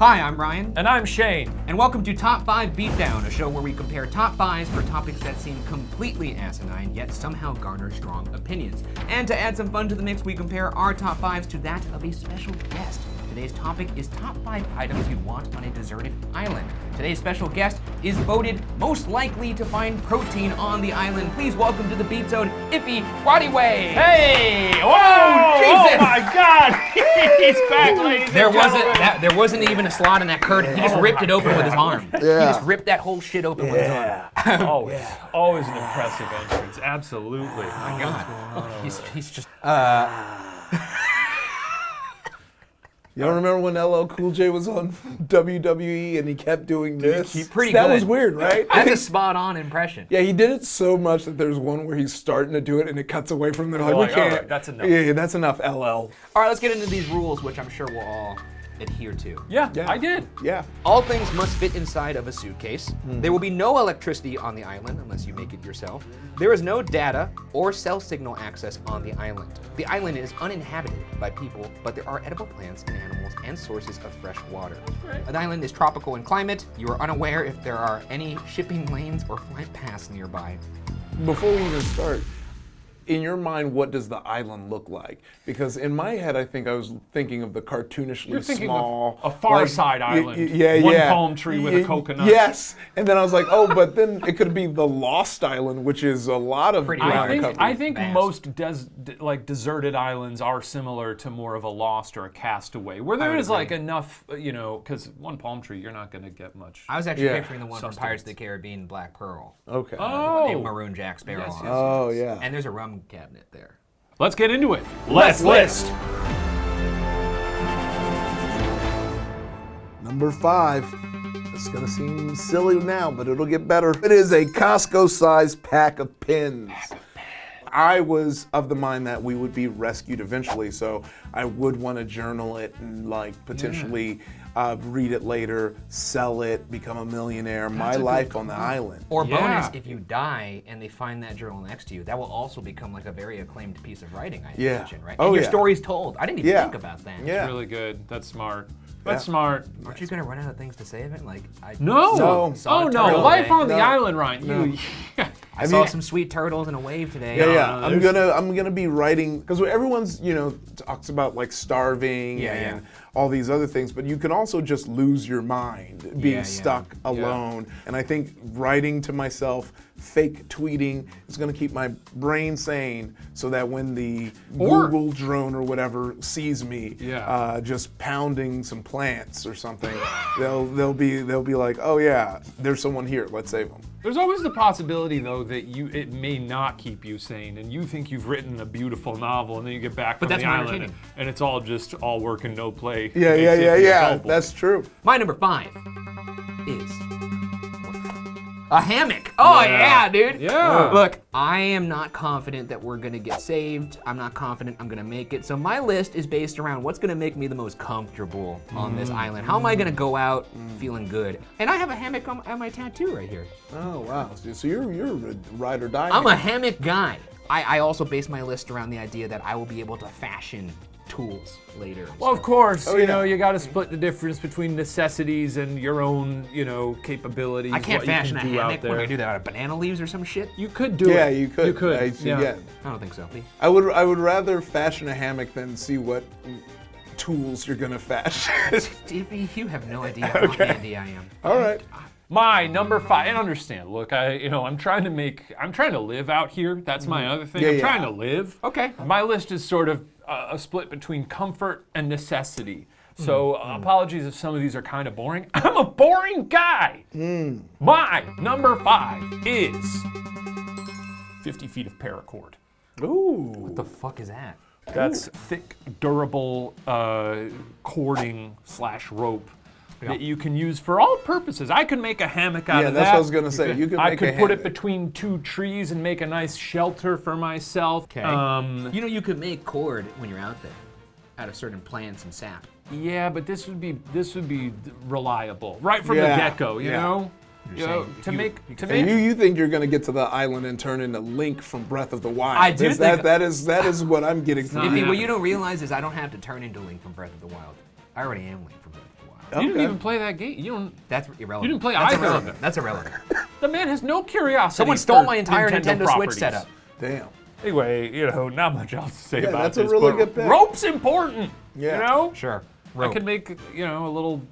Hi, I'm Ryan. And I'm Shane. And welcome to Top 5 Beatdown, a show where we compare top 5s for topics that seem completely asinine, yet somehow garner strong opinions. And to add some fun to the mix, we compare our top 5s to that of a special guest. Today's topic is top 5 items you want on a deserted island. Today's special guest is voted most likely to find protein on the island. Please welcome to the Beat Zone, Ify Nwadiwe. Hey! Whoa! Jesus! Oh my God! He's back, ladies and gentlemen. There wasn't even a slot in that curtain. He just ripped it open with his arm. Yeah. He just ripped that whole shit open with his arm. Always an impressive entrance. Absolutely. My God. He's just. You don't remember when LL Cool J was on WWE and he kept doing this? Pretty that good. was weird, right? That's a spot-on impression. Yeah, he did it so much that there's one where he's starting to do it and it cuts away from there. Like, we like, can't. all right, that's enough. Yeah, that's enough, LL. All right, let's get into these rules, which I'm sure we'll all adhere to. Yeah, Yeah. I did. Yeah. All things must fit inside of a suitcase. There will be no electricity on the island unless you make it yourself. There is no data or cell signal access on the island. The island is uninhabited by people, but there are edible plants and animals and sources of fresh water. Right. The island is tropical in climate. You are unaware if there are any shipping lanes or flight paths nearby. Before we even start, in your mind, what does the island look like? Because in my head, I think I was thinking of the cartoonishly You're thinking small, of a Far like, Side island. Yeah, One yeah. palm tree with a coconut. Yes, and then I was like, oh, but then it could be the Lost Island, which is a lot of Pretty ground large. covered. I think Vast. most deserted islands are similar to more of a Lost or a Castaway, where there would is like agree. enough, because one palm tree, you're not going to get much. I was actually Yeah. picturing the one from Pirates of the Caribbean, Black Pearl. Okay. They maroon Jack Sparrow Yes, on. yes. Oh, yeah. And there's a rum cabinet there. Let's get into it. Let's list. Number 5. It's gonna seem silly now, but it'll get better. It is a Costco-sized pack of pins. I was of the mind that we would be rescued eventually, so I would want to journal it and potentially read it later, sell it, become a millionaire. My life on the island. Or Yeah. bonus, if you die and they find that journal next to you, that will also become like a very acclaimed piece of writing, I Yeah. imagine, right? Oh, and your yeah. story's told. I didn't even Yeah. think about that. Yeah. Really good. That's smart. That's Yeah. smart. Aren't you gonna run out of things to say of it? Like, I No. No. saw Oh a no. turtle Life today. on the No. island, Ryan. No. You. I saw some sweet turtles in a wave today. Yeah. I'm gonna be writing because everyone's talks about like starving Yeah, and yeah. all these other things, but you can also just lose your mind being Yeah. stuck alone. And I think writing to myself, fake tweeting is gonna keep my brain sane, so that when the Or- Google drone or whatever sees me, Yeah. just pounding some plants or something, they'll be like, oh yeah, there's someone here, let's save them. There's always the possibility, though, that it may not keep you sane, and you think you've written a beautiful novel, and then you get back from that's the more island, entertaining. and it's all just all work and no play. Yeah. Makes it gullible. That's true. My number 5 is a hammock. Oh yeah, dude. Yeah. Look, I am not confident that we're gonna get saved. I'm not confident I'm gonna make it. So my list is based around what's gonna make me the most comfortable on this island. How am I gonna go out feeling good? And I have a hammock on my tattoo right here. Oh wow! So you're a ride or die. I'm man. a hammock guy. I also base my list around the idea that I will be able to fashion tools later. Well, of course, Oh, you yeah. know, you got to split the difference between necessities and your own, capabilities. I can't what you fashion a can do out hammock. What, there. I do that out of banana leaves or some shit? You could do Yeah, it. you could. You could. Yeah. I don't think so. I would rather fashion a hammock than see what tools you're gonna fashion. Stevie, you have no idea how handy I am. All right. My number 5, and understand, look, I'm trying to live out here. That's my other thing. Yeah, I'm yeah. trying to live. Okay. My list is sort of a split between comfort and necessity. So apologies if some of these are kind of boring. I'm a boring guy. My number 5 is 50 feet of paracord. Ooh. What the fuck is that? That's thick, durable cording / rope that you can use for all purposes. I could make a hammock out Yeah, of that's that. what I was gonna say. You could I make a could put it hammock. between 2 trees and make a nice shelter for myself. Okay. You could make cord when you're out there, out of certain plants and sap. Yeah, but this would be reliable right from the Yeah, get-go. You yeah. know, You're saying to you- make you to can- make. You think you're gonna get to the island and turn into Link from Breath of the Wild? I do think- that is what I'm getting from Iffy, you. what you don't realize is I don't have to turn into Link from Breath of the Wild. I already am Link from Breath of the Wild. You didn't even play that game. That's irrelevant. You didn't play That's either irrelevant. of them. That's irrelevant. The man has no curiosity. Someone stole for my entire Nintendo Switch properties. setup. Damn. Anyway, not much else to say about that's this. a really but good pick. Rope's important. Yeah. You know? Sure. I Rope. could make, a little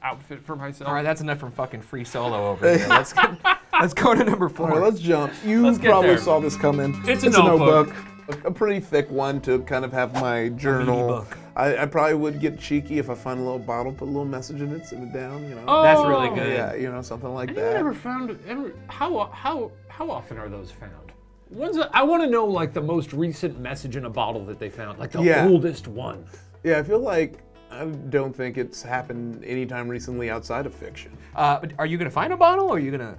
outfit for myself. All right, that's enough from fucking Free Solo over here. Let's go to number 4. All right, let's jump. You Let's get probably there. saw this coming. It's a notebook. A pretty thick one to kind of have my journal. book. I probably would get cheeky if I find a little bottle, put a little message in it, sit it down, That's really good. Yeah, something like You that. ever found? How often are those found? I want to know like the most recent message in a bottle that they found, like the oldest one. Yeah, I feel like I don't think it's happened anytime recently outside of fiction. But are you gonna find a bottle, or are you gonna?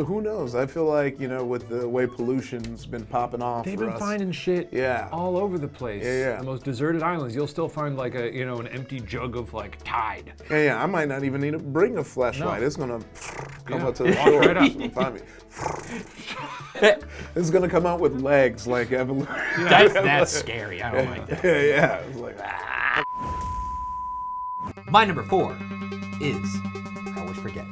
Who knows? I feel like, with the way pollution's been popping off They've for been us. finding shit all over the place. Yeah. The most deserted islands, you'll still find like an empty jug of like Tide. Yeah, I might not even need to bring a flashlight. No. It's gonna come Yeah. out to the Walk door right up. and find me. It's gonna come out with legs like evolution. That's scary. I don't like that. Yeah. It's like, My number 4 is, I always forget.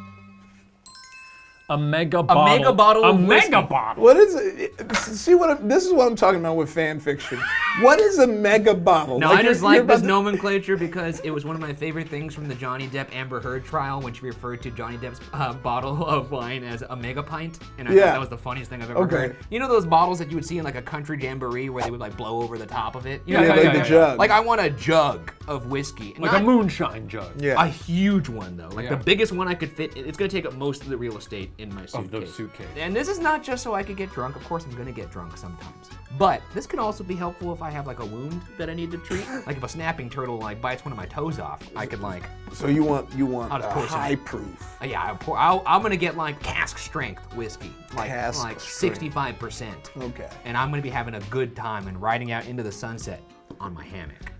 A mega bottle. mega bottle of whiskey. mega bottle. what is it? See this is what I'm talking about with fan fiction. What is a mega bottle? No, I just you're like about this to- nomenclature because it was one of my favorite things from the Johnny Depp Amber Heard trial when she referred to Johnny Depp's bottle of wine as a mega pint, and I thought that was the funniest thing I've ever heard. You know those bottles that you would see in like a country jamboree where they would like blow over the top of it? You know, Yeah, like the jug. Like I want a jug of whiskey. Like a moonshine jug. Yeah. A huge one though, like the biggest one I could fit. It's gonna take up most of the real estate in my suitcase. Of the suitcase. And this is not just so I could get drunk. Of course, I'm gonna get drunk sometimes. But this can also be helpful if I have like a wound that I need to treat. Like if a snapping turtle like bites one of my toes off, I could like. So you want I'll just a pour some. high proof. Yeah, I'm gonna get like cask strength whiskey, like Cask strength. 65%. Okay. And I'm gonna be having a good time and riding out into the sunset on my hammock.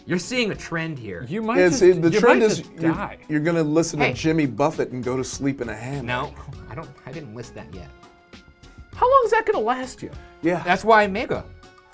You're seeing a trend here. You might Yeah, just, see, the you trend might is just die. you're gonna listen Hey. to Jimmy Buffett and go to sleep in a hammock. No, I didn't list that yet. How long is that gonna last you? Yeah. That's why mega.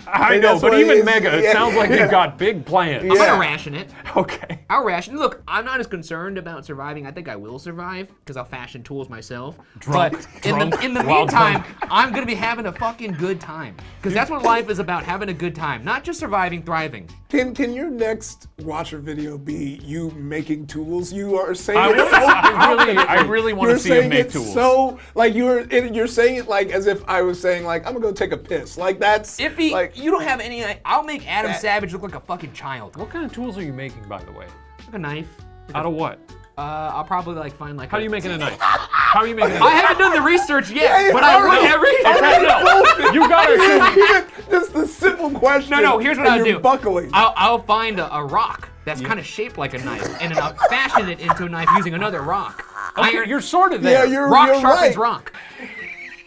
I Hey, know, that's but what it even is. mega, it Yeah. sounds like you've got big plans. I'm Yeah. gonna ration it. Okay. I'll ration. Look, I'm not as concerned about surviving. I think I will survive because I'll fashion tools myself. Drunk. But in the While meantime, drunk. I'm gonna be having a fucking good time because that's what life is about: having a good time, not just surviving, thriving. Can your next watcher video be you making tools? You are saying I really want you're to see him saying make it tools. so like you're saying it like as if I was saying like I'm gonna go take a piss. Like that's Ify, like you don't have any. I'll make Adam Savage look like a fucking child. What kind of tools are you making, by the way? Like a knife. Out of what? I'll probably like find like. How are you making a knife? How are you making a I knife? haven't done the research yet, Yeah, but I I would know. have No, you gotta assume. just the simple question. No, here's what and I'll you're do. Buckling. I'll find a rock that's kind of shaped like a knife, and then I'll fashion it into a knife using another rock. Okay, you're sort of Yeah, there. rock you're sharpens right. rock.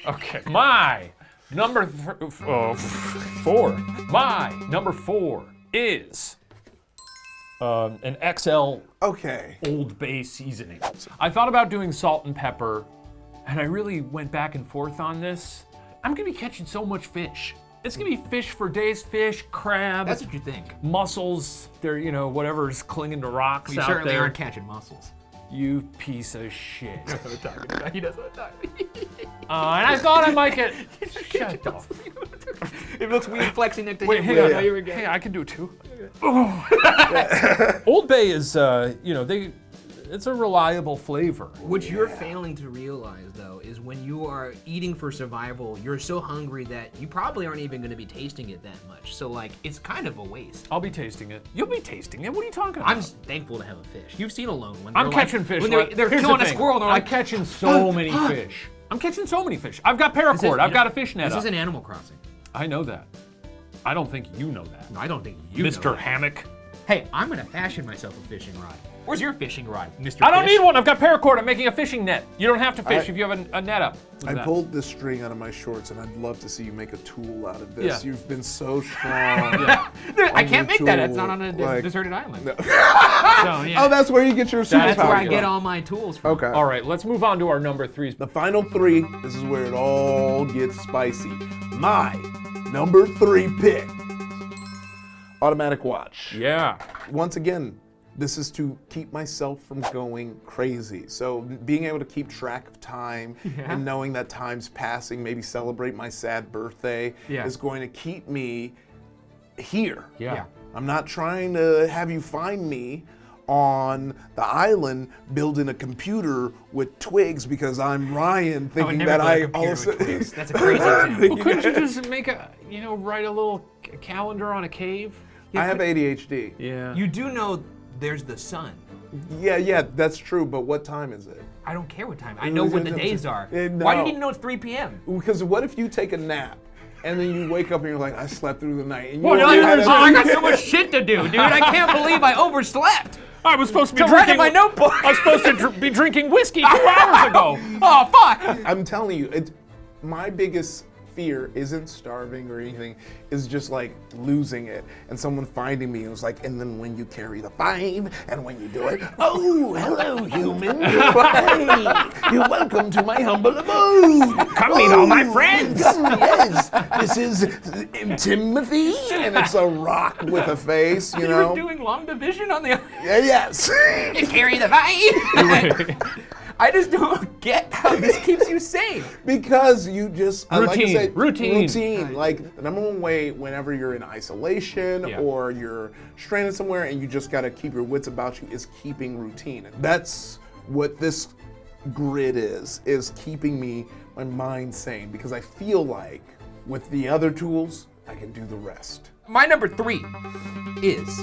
Okay, my number 4. My number 4 is an XL Okay. Old Bay seasoning. I thought about doing salt and pepper, and I really went back and forth on this. I'm gonna be catching so much fish. It's gonna be fish for days, fish, crab, That's what you think. mussels. They're, whatever's clinging to rocks You out certainly there. aren't catching mussels. You piece of shit. He does what I'm talking And I thought I might get. Shut up. It looks weird flexing next to Wait, him. hang on. Yeah, you were good. Hey, I can do it too. Old Bay is, it's a reliable flavor. What you're failing to realize, though, is when you are eating for survival, you're so hungry that you probably aren't even going to be tasting it that much. So, like, it's kind of a waste. I'll be tasting it. You'll be tasting it. What are you talking about? I'm just thankful to have a fish. You've seen Alone when I'm they're like- catching fish. when like- they're here's the killing a thing. squirrel. And they're I'm like, catching so many fish. I'm catching so many fish. I've got paracord. I've got a fish net This up. is an Animal Crossing. I know that. I don't think you know that. No, I don't think you know Mr. that. Hammock. Hey, I'm going to fashion myself a fishing rod. Where's your fishing rod, Mr. I don't Fish? need one. I've got paracord. I'm making a fishing net. You don't have to fish I- if you have a net up. Look I at that. pulled this string out of my shorts, and I'd love to see you make a tool out of this. Yeah. You've been so strong. I can't make that. It's not on a Like- deserted island. So, yeah. Oh, that's where you get your That's where I superpower get from. all my tools from. Okay. All right, let's move on to our number 3s. The final 3. This is where it all gets spicy. My number 3 pick. Automatic watch. Yeah. Once again, This is to keep myself from going crazy. So being able to keep track of time and knowing that time's passing, maybe celebrate my sad birthday, is going to keep me here. Yeah. I'm not trying to have you find me on the island building a computer with twigs because I'm Ryan thinking that I also... That's a crazy example. Well, couldn't you just make write a little calendar on a cave? I have ADHD. Yeah. You do know there's the sun. Yeah, that's true, but what time is it? I don't care what time. I know when the days are. No. Why do you need to know it's 3 p.m.? Because what if you take a nap and then you wake up and you're like, I slept through the night. And you Well, only had a- I got so much shit to do, dude. I can't believe I overslept. I was supposed to be To write drinking in my notebook. I was supposed to be drinking whiskey 2 hours ago. Oh, fuck. I'm telling you, my biggest fear isn't starving or anything, is just like losing it and someone finding me and was like, and then when you carry the 5 and when you do it, oh, hello, human. Hey, you're welcome to my humble abode. Come meet all my friends. Yes, this is Timothy, and it's a rock with a face, you You know. were doing long division on the... Yes. Carry the 5. I just don't get how this keeps you sane. Because you just Routine. Like the number one way whenever you're in isolation or you're stranded somewhere and you just gotta keep your wits about you is keeping routine. That's what this grid is keeping my mind sane, because I feel like with the other tools I can do the rest. My number 3 is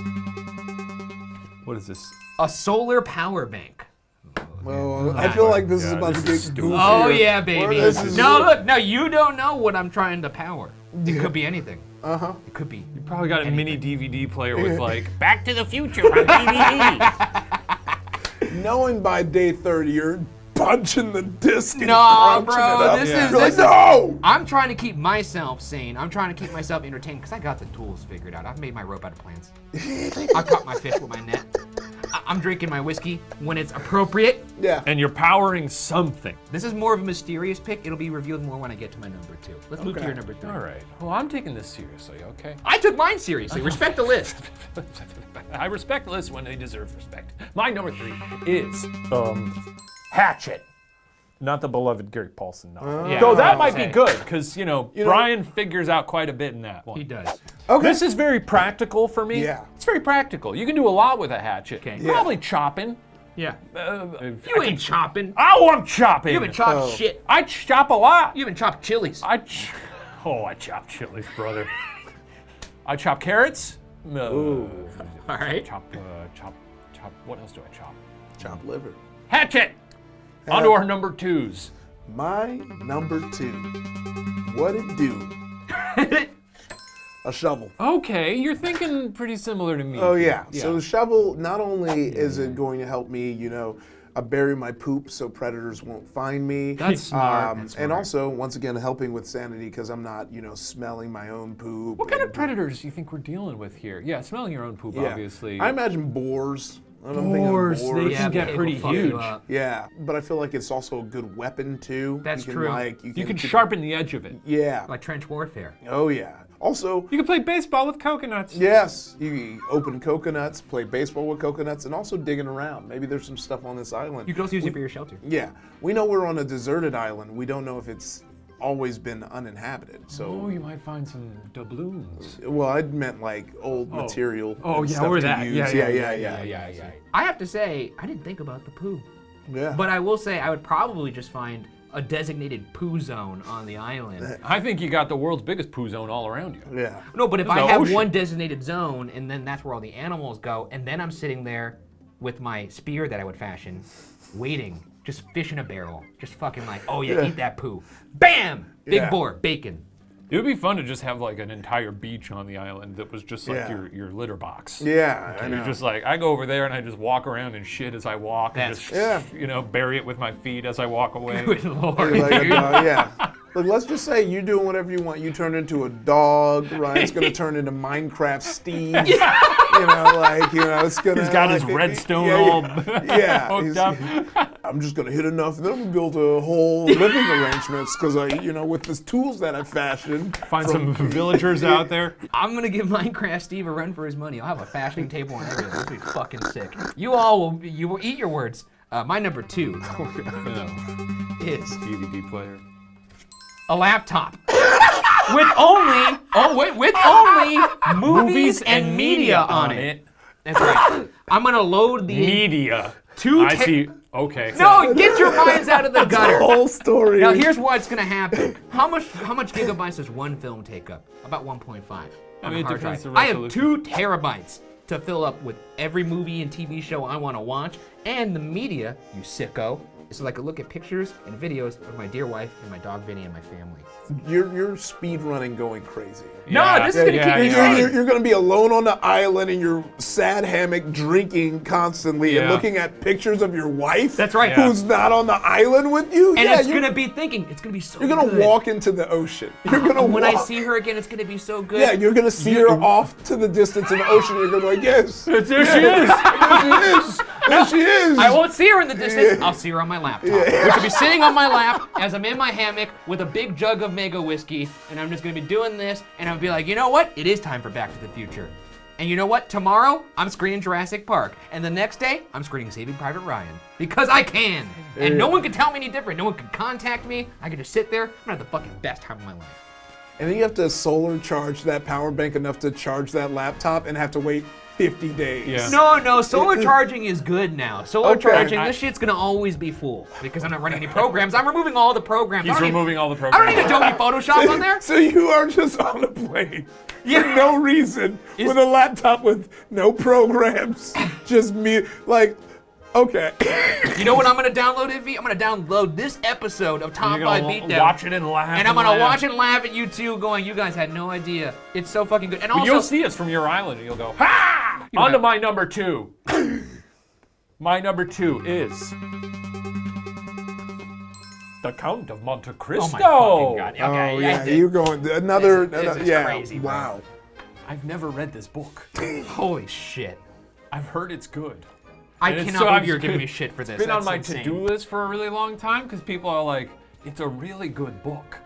What is this? a solar power bank. Well, I feel like this is about to get goofier. Oh yeah, baby. This is- No, you don't know what I'm trying to power. It could be anything. It could be. You probably got a mini DVD player with like Back to the Future on DVD. Knowing by day 30 you're punching the disc and No, crunching bro, it up. this Yeah. is You're this like, is- no! I'm trying to keep myself sane. I'm trying to keep myself entertained because I got the tools figured out. I've made my rope out of plants. I caught my fish with my net. I'm drinking my whiskey when it's appropriate. Yeah. And you're powering something. This is more of a mysterious pick. It'll be revealed more when I get to my number 2. Let's move to your number 3. All right. Well, I'm taking this seriously, okay? I took mine seriously. Respect the list. I respect lists when they deserve respect. My number 3 is Hatchet. Not the beloved Gary Paulson novel. Yeah, Though that I might was be gonna good, because, Brian figures out quite a bit in that one. He does. Okay. This is very practical for me. Yeah. It's very practical. You can do a lot with a hatchet. Okay. Yeah. Probably chopping. Yeah. You You ain't chopping. Oh, I'm chopping. You haven't chopped shit. I chop a lot. You haven't chopped chilies. I chop chilies, brother. I chop carrots. All right. Chop. What else do I chop? Chop liver. Hatchet. On to our number 2s. My number 2. What it do? A shovel. Okay, you're thinking pretty similar to me. Oh yeah. So the shovel, not only is it going to help me, bury my poop so predators won't find me. That's smart. And also, once again, helping with sanity because I'm not, smelling my own poop. What kind of predators do you think we're dealing with here? Yeah, smelling your own poop, Yeah. obviously. I imagine boars. I'm thinking of Boars, they boars. can get pig pretty will fuck you huge. up. Yeah, but I feel like it's also a good weapon too. That's you can, true. You can sharpen the edge of it. Yeah. Like trench warfare. Oh yeah. Also, You can play baseball with coconuts. yes, you open coconuts, play baseball with coconuts, and also digging around. Maybe there's some stuff on this island. You can also use it for your shelter. Yeah, we know we're on a deserted island. We don't know if it's always been uninhabited. Oh, So, you might find some doubloons. well, I meant like old material. Oh, and yeah, stuff or to that. use. Yeah. I have to say, I didn't think about the poo. Yeah. But I will say, I would probably just find a designated poo zone on the island. I think you got the world's biggest poo zone all around you. Yeah. No, but if There's I the have ocean. one designated zone, and then that's where all the animals go, and then I'm sitting there with my spear that I would fashion, waiting, just fish in a barrel, just fucking like, oh yeah, eat that poo. Bam! Big Yeah. boar, bacon. It would be fun to just have like an entire beach on the island that was just like Yeah. your litter box. Yeah, I know. You're just like, I go over there and I just walk around and shit as I walk and just, Yeah. bury it with my feet as I walk away. Good lord. Like a dog, yeah. Look, let's just say you're doing whatever you want. You turn into a dog, Ryan's gonna turn into Minecraft Steve. It's gonna. He's got his redstone all yeah. hooked He's- up. I'm just gonna hit enough, and then I'm gonna build a whole living arrangements because with the tools that I fashioned. Find some villagers out there. I'm gonna give Minecraft Steve a run for his money. I'll have a fashioning table and everything. This will be fucking sick. You will eat your words. My number 2 is DVD player. a laptop with only movies and media on it. That's right. I'm gonna load the Media. I see. Okay. No, get your minds out of the gutter. The whole story. Now here's what's gonna happen. How much gigabytes does one film take up? About 1.5. I mean, it depends on the I have resolution. 2 terabytes to fill up with every movie and TV show I want to watch, and the media, you sicko, is so I can look at pictures and videos of my dear wife and my dog Vinny and my family. You're speed running, going crazy. No, this is gonna keep me sane. You're gonna be alone on the island in your sad hammock, drinking constantly and looking at pictures of your wife. That's right. Who's not on the island with you. And it's gonna be thinking, it's gonna be so good. You're gonna walk into the ocean. You're gonna when I see her again, it's gonna be so good. Yeah, you're gonna see her off to the distance in the ocean. You're gonna be like, yes. There she is. There she is. There she is. I won't see her in the distance. I'll see her on my laptop, which will be sitting on my lap as I'm in my hammock with a big jug of Mega whiskey, and I'm just gonna be doing this, and I'll be like, you know what? It is time for Back to the Future. And you know what? Tomorrow, I'm screening Jurassic Park, and the next day, I'm screening Saving Private Ryan. Because I can. And no one can tell me any different. No one can contact me. I can just sit there. I'm gonna have the fucking best time of my life. And then you have to solar charge that power bank enough to charge that laptop and have to wait 50 days. Yeah. No, solar charging is good now. Solar charging, this shit's gonna always be full because I'm not running any programs. I'm removing all the programs. He's removing all the I programs. don't need Adobe Photoshop on there. So you are just on a plane for no reason with a laptop with no programs, just me, like, okay. You know what I'm gonna download, Ify? I'm gonna download this episode of Top 5 Beatdown. Watch it and laugh. And I'm gonna watch and laugh at you two going, you guys had no idea. It's so fucking good. And But also, you'll see us from your island and you'll go, ha! On to my number 2. My number 2 is The Count of Monte Cristo. oh my fucking God. Okay, Oh yeah, you're going another. This is yeah, crazy, bro. wow. I've never read this book. Holy shit. I've heard it's good. I And it's cannot so- believe you're giving me shit for this. It's been on That's my insane. to-do list for a really long time because people are like, it's a really good book.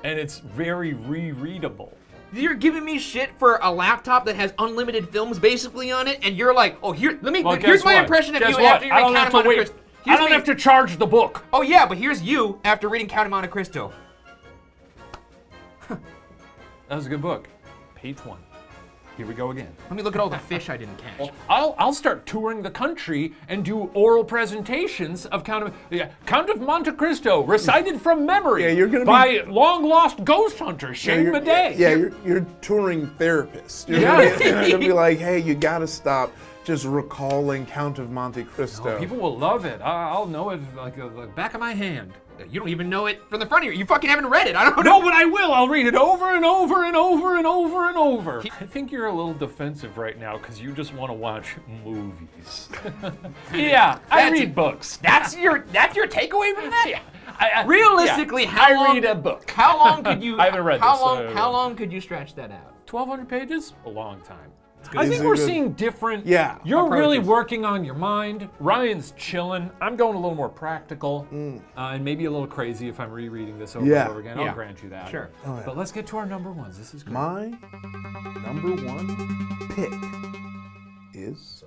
And it's very rereadable. You're giving me shit for a laptop that has unlimited films basically on it, and you're like, oh, here's my impression of you after you read Count of Monte Cristo. I don't have to charge the book. Oh yeah, but here's you after reading Count of Monte Cristo. That was a good book. Page 1. Here we go again. Let me look at all the fish I didn't catch. I'll start touring the country and do oral presentations of Count of Monte Cristo, recited from memory Yeah, you're gonna by long-lost ghost hunter Shane Madej. Yeah, you're touring therapists. You're gonna be like, hey, you gotta stop just recalling Count of Monte Cristo. People will love it. I'll know it like the back of my hand. You don't even know it from the front of you. You fucking haven't read it. I don't No, know. but I will. I'll read it over and over and over and over and over. I think you're a little defensive right now because you just want to watch movies. Yeah, I read books. That's your takeaway from that? Yeah. Realistically, how long? I read a book. How long could you? I haven't read how this, long? How long could you stretch that out? 1,200 pages? A long time. good. I These think are we're good. seeing different. Yeah, You're really approaches. working on your mind. Ryan's chilling. I'm going a little more practical and maybe a little crazy if I'm rereading this over Yeah. and over again. Yeah. I'll grant you that. Sure. Oh, yeah. But let's get to our number ones. This is good. My number one pick is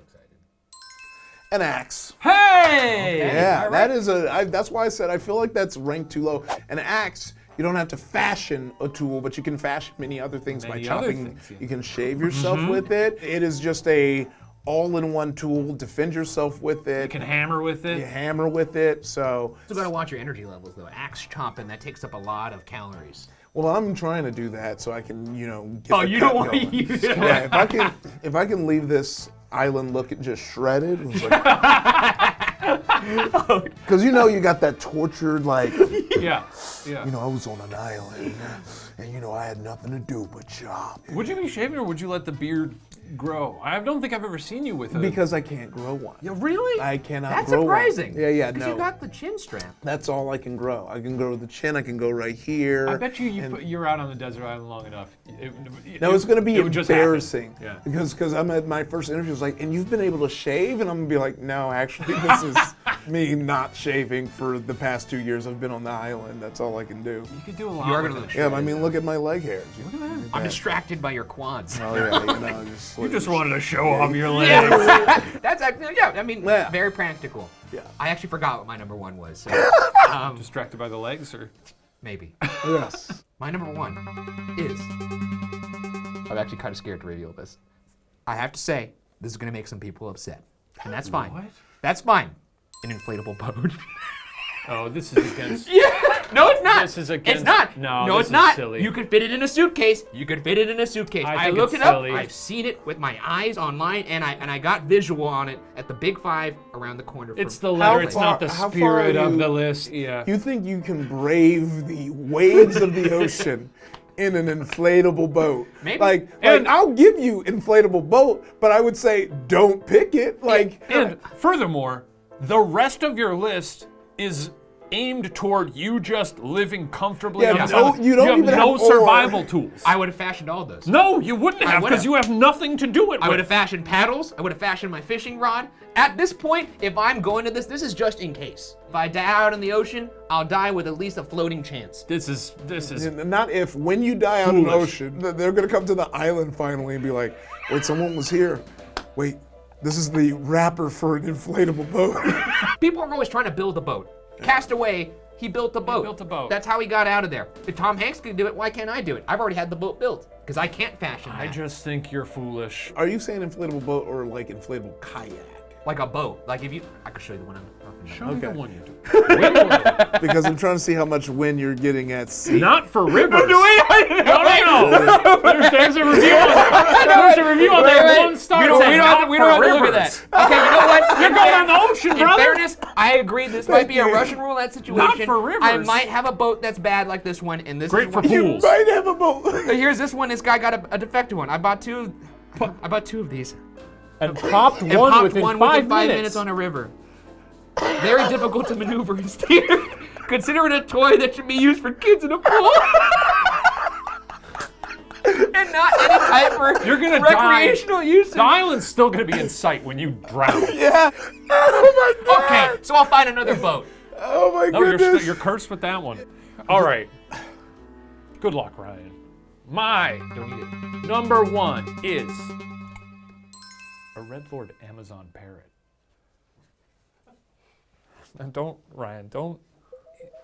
an axe. Hey! Yeah, all right. that is that's why I said I feel like that's ranked too low. An axe, you don't have to fashion a tool, but you can fashion many other things by Many other chopping. things, yeah. You can shave yourself with it. It is just a all-in-one tool. Defend yourself with it. You can hammer with it. You hammer with it. So, Still gotta watch your energy levels though. Axe chopping, that takes up a lot of calories. well, I'm trying to do that so I can, get Oh, the you cut don't want to going. use it. Yeah, if I can leave this island looking just shredded, it's like, because you got that tortured like. Yeah. I was on an island, and I had nothing to do but chop. Would you be shaving or would you let the beard grow? I don't think I've ever seen you with it. Because I can't grow one. Yeah, really? I cannot That's grow surprising. one. Yeah, Because no. you got the chin strap. That's all I can grow. I can grow the chin. I can go right here. I bet you're out on the desert island long enough. No, it's going to be it would just happen. embarrassing. Yeah. Because I'm at my first interview, it's like, and you've been able to shave? And I'm going to be like, no, actually, this is me not shaving for the past 2 years I've been on the island. That's all I can do. You could do a lot. You are with gonna it. Yeah, I mean, look at my leg hairs. I'm distracted by your quads. Oh yeah, just You just wanted to show off your legs. Yeah, that's actually, I mean, Yeah. very practical. Yeah. I actually forgot what my number 1 was. So, Distracted by the legs, or maybe. Yes. My number 1 is. I'm actually kind of scared to reveal this. I have to say, this is going to make some people upset. And that's fine. What? That's fine. An inflatable boat. Oh, this is against. Yeah. No, it's not. This is against. It's not. No, No, this it's is not. silly. You could fit it in a suitcase. You could fit it in a suitcase. I I think looked it's it up. silly. I've seen it with my eyes online, and I got visual on it at the Big 5 around the corner. It's from the letter. How It's far- not the how far spirit are of you- the list. Yeah. You think you can brave the waves of the ocean in an inflatable boat? Maybe. Like And- I'll give you inflatable boat, but I would say don't pick it. Like, And furthermore, the rest of your list is aimed toward you just living comfortably Yeah, on no, this island. you don't have even no have or. survival tools. I would have fashioned all those. No, you wouldn't have, would've. because you have nothing to do it I would with. have fashioned paddles. I would have fashioned my fishing rod. At this point, if I'm going to this is just in case. If I die out in the ocean, I'll die with at least a floating chance. This is not if. When you die out in the Foolish. ocean, they're gonna come to the island finally and be like, wait, someone was here. Wait, this is the wrapper for an inflatable boat. People are always trying to build a boat. Castaway, he built a boat. built a boat. That's how he got out of there. If Tom Hanks could do it, why can't I do it? I've already had the boat built because I can't fashion I that. just think you're foolish. Are you saying inflatable boat or like inflatable kayak? Like a boat. Like if you, I could show you the one I'm talking about. Show me the Okay. one you do. Because I'm trying to see how much wind you're getting at sea. Not for rivers. Wait, No. There's a review on that. There's a review on that one star. We don't have to look at that. Okay, you know what? You're going on the ocean, In brother. fairness, I agree. This might be a you. Russian roulette situation. Not for rivers. I might have a boat that's bad like this one, and this Great is for one. You pools. might have a boat. But here's this one. This guy got a defective one. I bought two. I bought 2 of these. And popped And one popped within one 5 within 5 minutes. minutes on a river. Very difficult to maneuver and steer. Consider it a toy that should be used for kids in a pool. And not any type of You're gonna recreational use. The island's still gonna be in sight when you drown. Yeah. Oh my God. Okay, so I'll find another boat. Oh my No, goodness. you're cursed with that one. All right. Good luck, Ryan. My Don't eat it. number 1 is a Red Lord Amazon parrot. And Ryan, don't.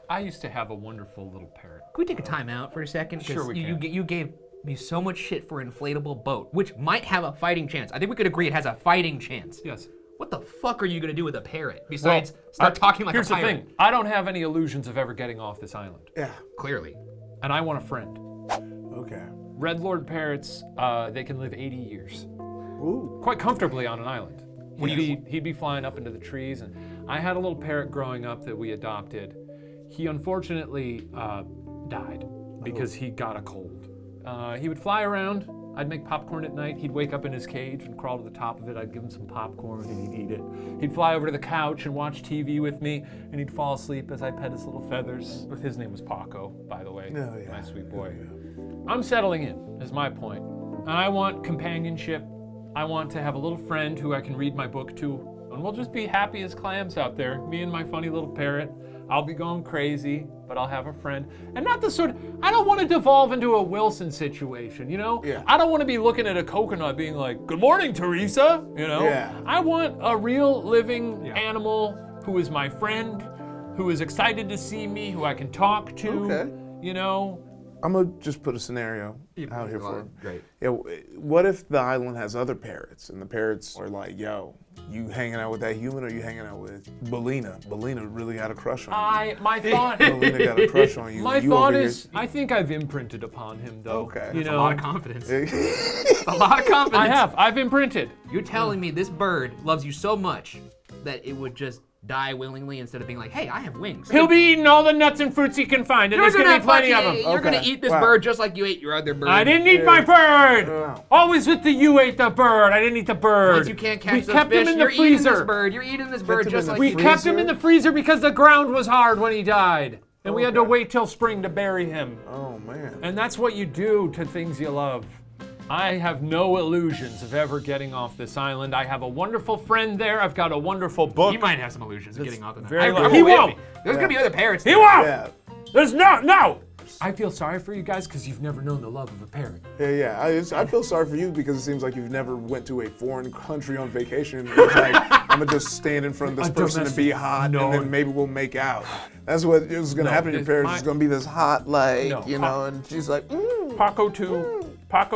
I used to have a wonderful little parrot. Can we take a time out for a second? 'Cause Sure we can. You gave me so much shit for an inflatable boat, which might have a fighting chance. I think we could agree it has a fighting chance. Yes. What the fuck are you gonna do with a parrot besides start talking like Here's a pirate? the thing. I don't have any illusions of ever getting off this island. Yeah. Clearly. And I want a friend. Okay. Red Lord parrots, they can live 80 years. Ooh. Quite comfortably on an island. Yes. He'd be flying up into the trees, and I had a little parrot growing up that we adopted. He unfortunately died because he got a cold. He would fly around. I'd make popcorn at night. He'd wake up in his cage and crawl to the top of it. I'd give him some popcorn and he'd eat it. He'd fly over to the couch and watch TV with me, and he'd fall asleep as I pet his little feathers. His name was Paco, by the way. Oh, yeah. My sweet boy. I'm settling in, is my point. And I want companionship. I want to have a little friend who I can read my book to, and we'll just be happy as clams out there, me and my funny little parrot. I'll be going crazy, but I'll have a friend. And not the sort of, I don't want to devolve into a Wilson situation, you know? Yeah. I don't want to be looking at a coconut being like, good morning, Teresa, you know? Yeah. I want a real living animal who is my friend, who is excited to see me, who I can talk to, Okay. you know? I'm gonna just put a scenario out here for him. Great. Yeah, what if the island has other parrots and the parrots are like, yo, you hanging out with that human or you hanging out with Belina? Belina really got a crush on you. My thought, Belina got a crush on you. my You thought over is, I think I've imprinted upon him though. Okay. You That's know, a lot of confidence. here- A lot of confidence. I've imprinted. You're telling me this bird loves you so much that it would just die willingly instead of being like, hey, I have wings. He'll be eating all the nuts and fruits he can find, and there's gonna be plenty of them. You're gonna Okay. eat this Wow. bird just like you ate your other bird. I didn't eat my bird. Wow. Always with the you ate the bird. I didn't eat the bird. Once you can't catch we those kept fish, him in you're the eating this freezer. bird. You're eating this bird him just in like the We you kept him freezer? in the freezer because the ground was hard when he died, and we had to Okay. wait till spring to bury him. Oh man. And that's what you do to things you love. I have no illusions of ever getting off this island. I have a wonderful friend there. I've got a wonderful book. You might have some illusions of getting off the very island. likely. He won't. There's gonna be other parrots. He there. won't. Yeah. There's no. I feel sorry for you guys because you've never known the love of a parrot. Yeah. I feel sorry for you because it seems like you've never went to a foreign country on vacation. It's like, I'm gonna just stand in front of this person and be hot, and then maybe we'll make out. That's what is gonna happen to your parents. It's gonna be this hot, and she's like, Paco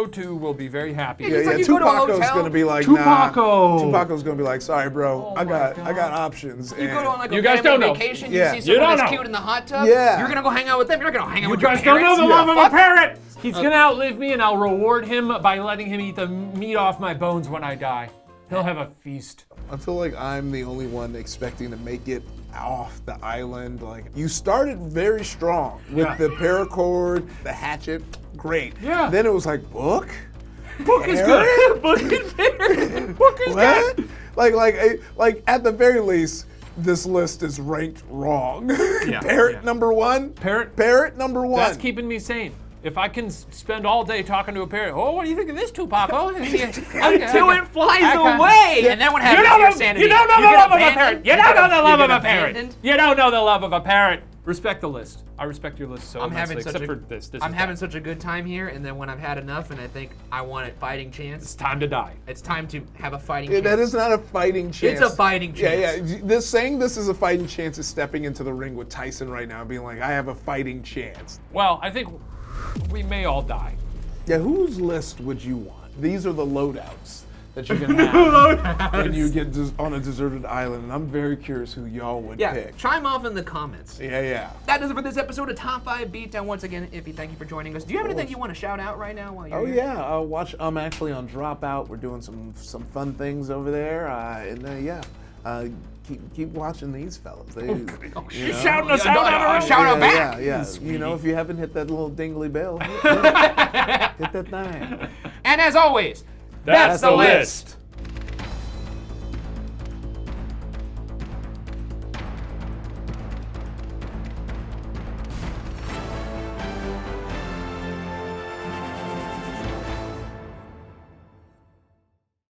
2 will be very happy. It's like you go to a Tupaco's hotel. gonna be like, Tupaco's gonna be like, sorry, bro, I got options. You go to like a You guys family don't know. vacation, Yeah. you see You someone don't that's know. cute in the hot tub, Yeah. you're gonna go hang out with them, you're not gonna hang out You with your guys don't know parents. the love of a parrot! He's gonna outlive me and I'll reward him by letting him eat the meat off my bones when I die. He'll have a feast. I feel like I'm the only one expecting to make it off the island. Like, you started very strong with the Paracord, the Hatchet, great. Yeah. Then it was like, book? Book is good. Book is good. Book is What? good. Like at the very least, this list is ranked wrong. Parrot number one. Parrot number one. That's keeping me sane. If I can spend all day talking to a parrot, oh, what do you think of this, Tupaco? Until it flies away. And then what happens to your sanity? You don't know You the get love of a abandoned? parrot. You don't know the love You of get a parrot. abandoned? You don't know the love of a parrot. Respect the list. I respect your list so I'm much, having except such a, for this. I'm having such a good time here, and then when I've had enough and I think I want a fighting It's chance, time to die. it's time to have a fighting Yeah, chance. that is not a fighting chance. It's a fighting chance. Yeah. This is a fighting chance is stepping into the ring with Tyson right now, being like, I have a fighting chance. Well, I think we may all die. Yeah, whose list would you want? These are the loadouts that you can have when you get on a deserted island, and I'm very curious who y'all would pick. Chime off in the comments. Yeah. That does it for this episode of Top 5 Beatdown. Once again, Ify, thank you for joining us. Do you have anything you want to shout out right now while you're here? Watch. I'm actually on Dropout. We're doing some fun things over there, keep watching these fellas. You're shouting us out. Shout out back. Yeah. You know, if you haven't hit that little dingly bell, hit that thing. And as always, That's the list.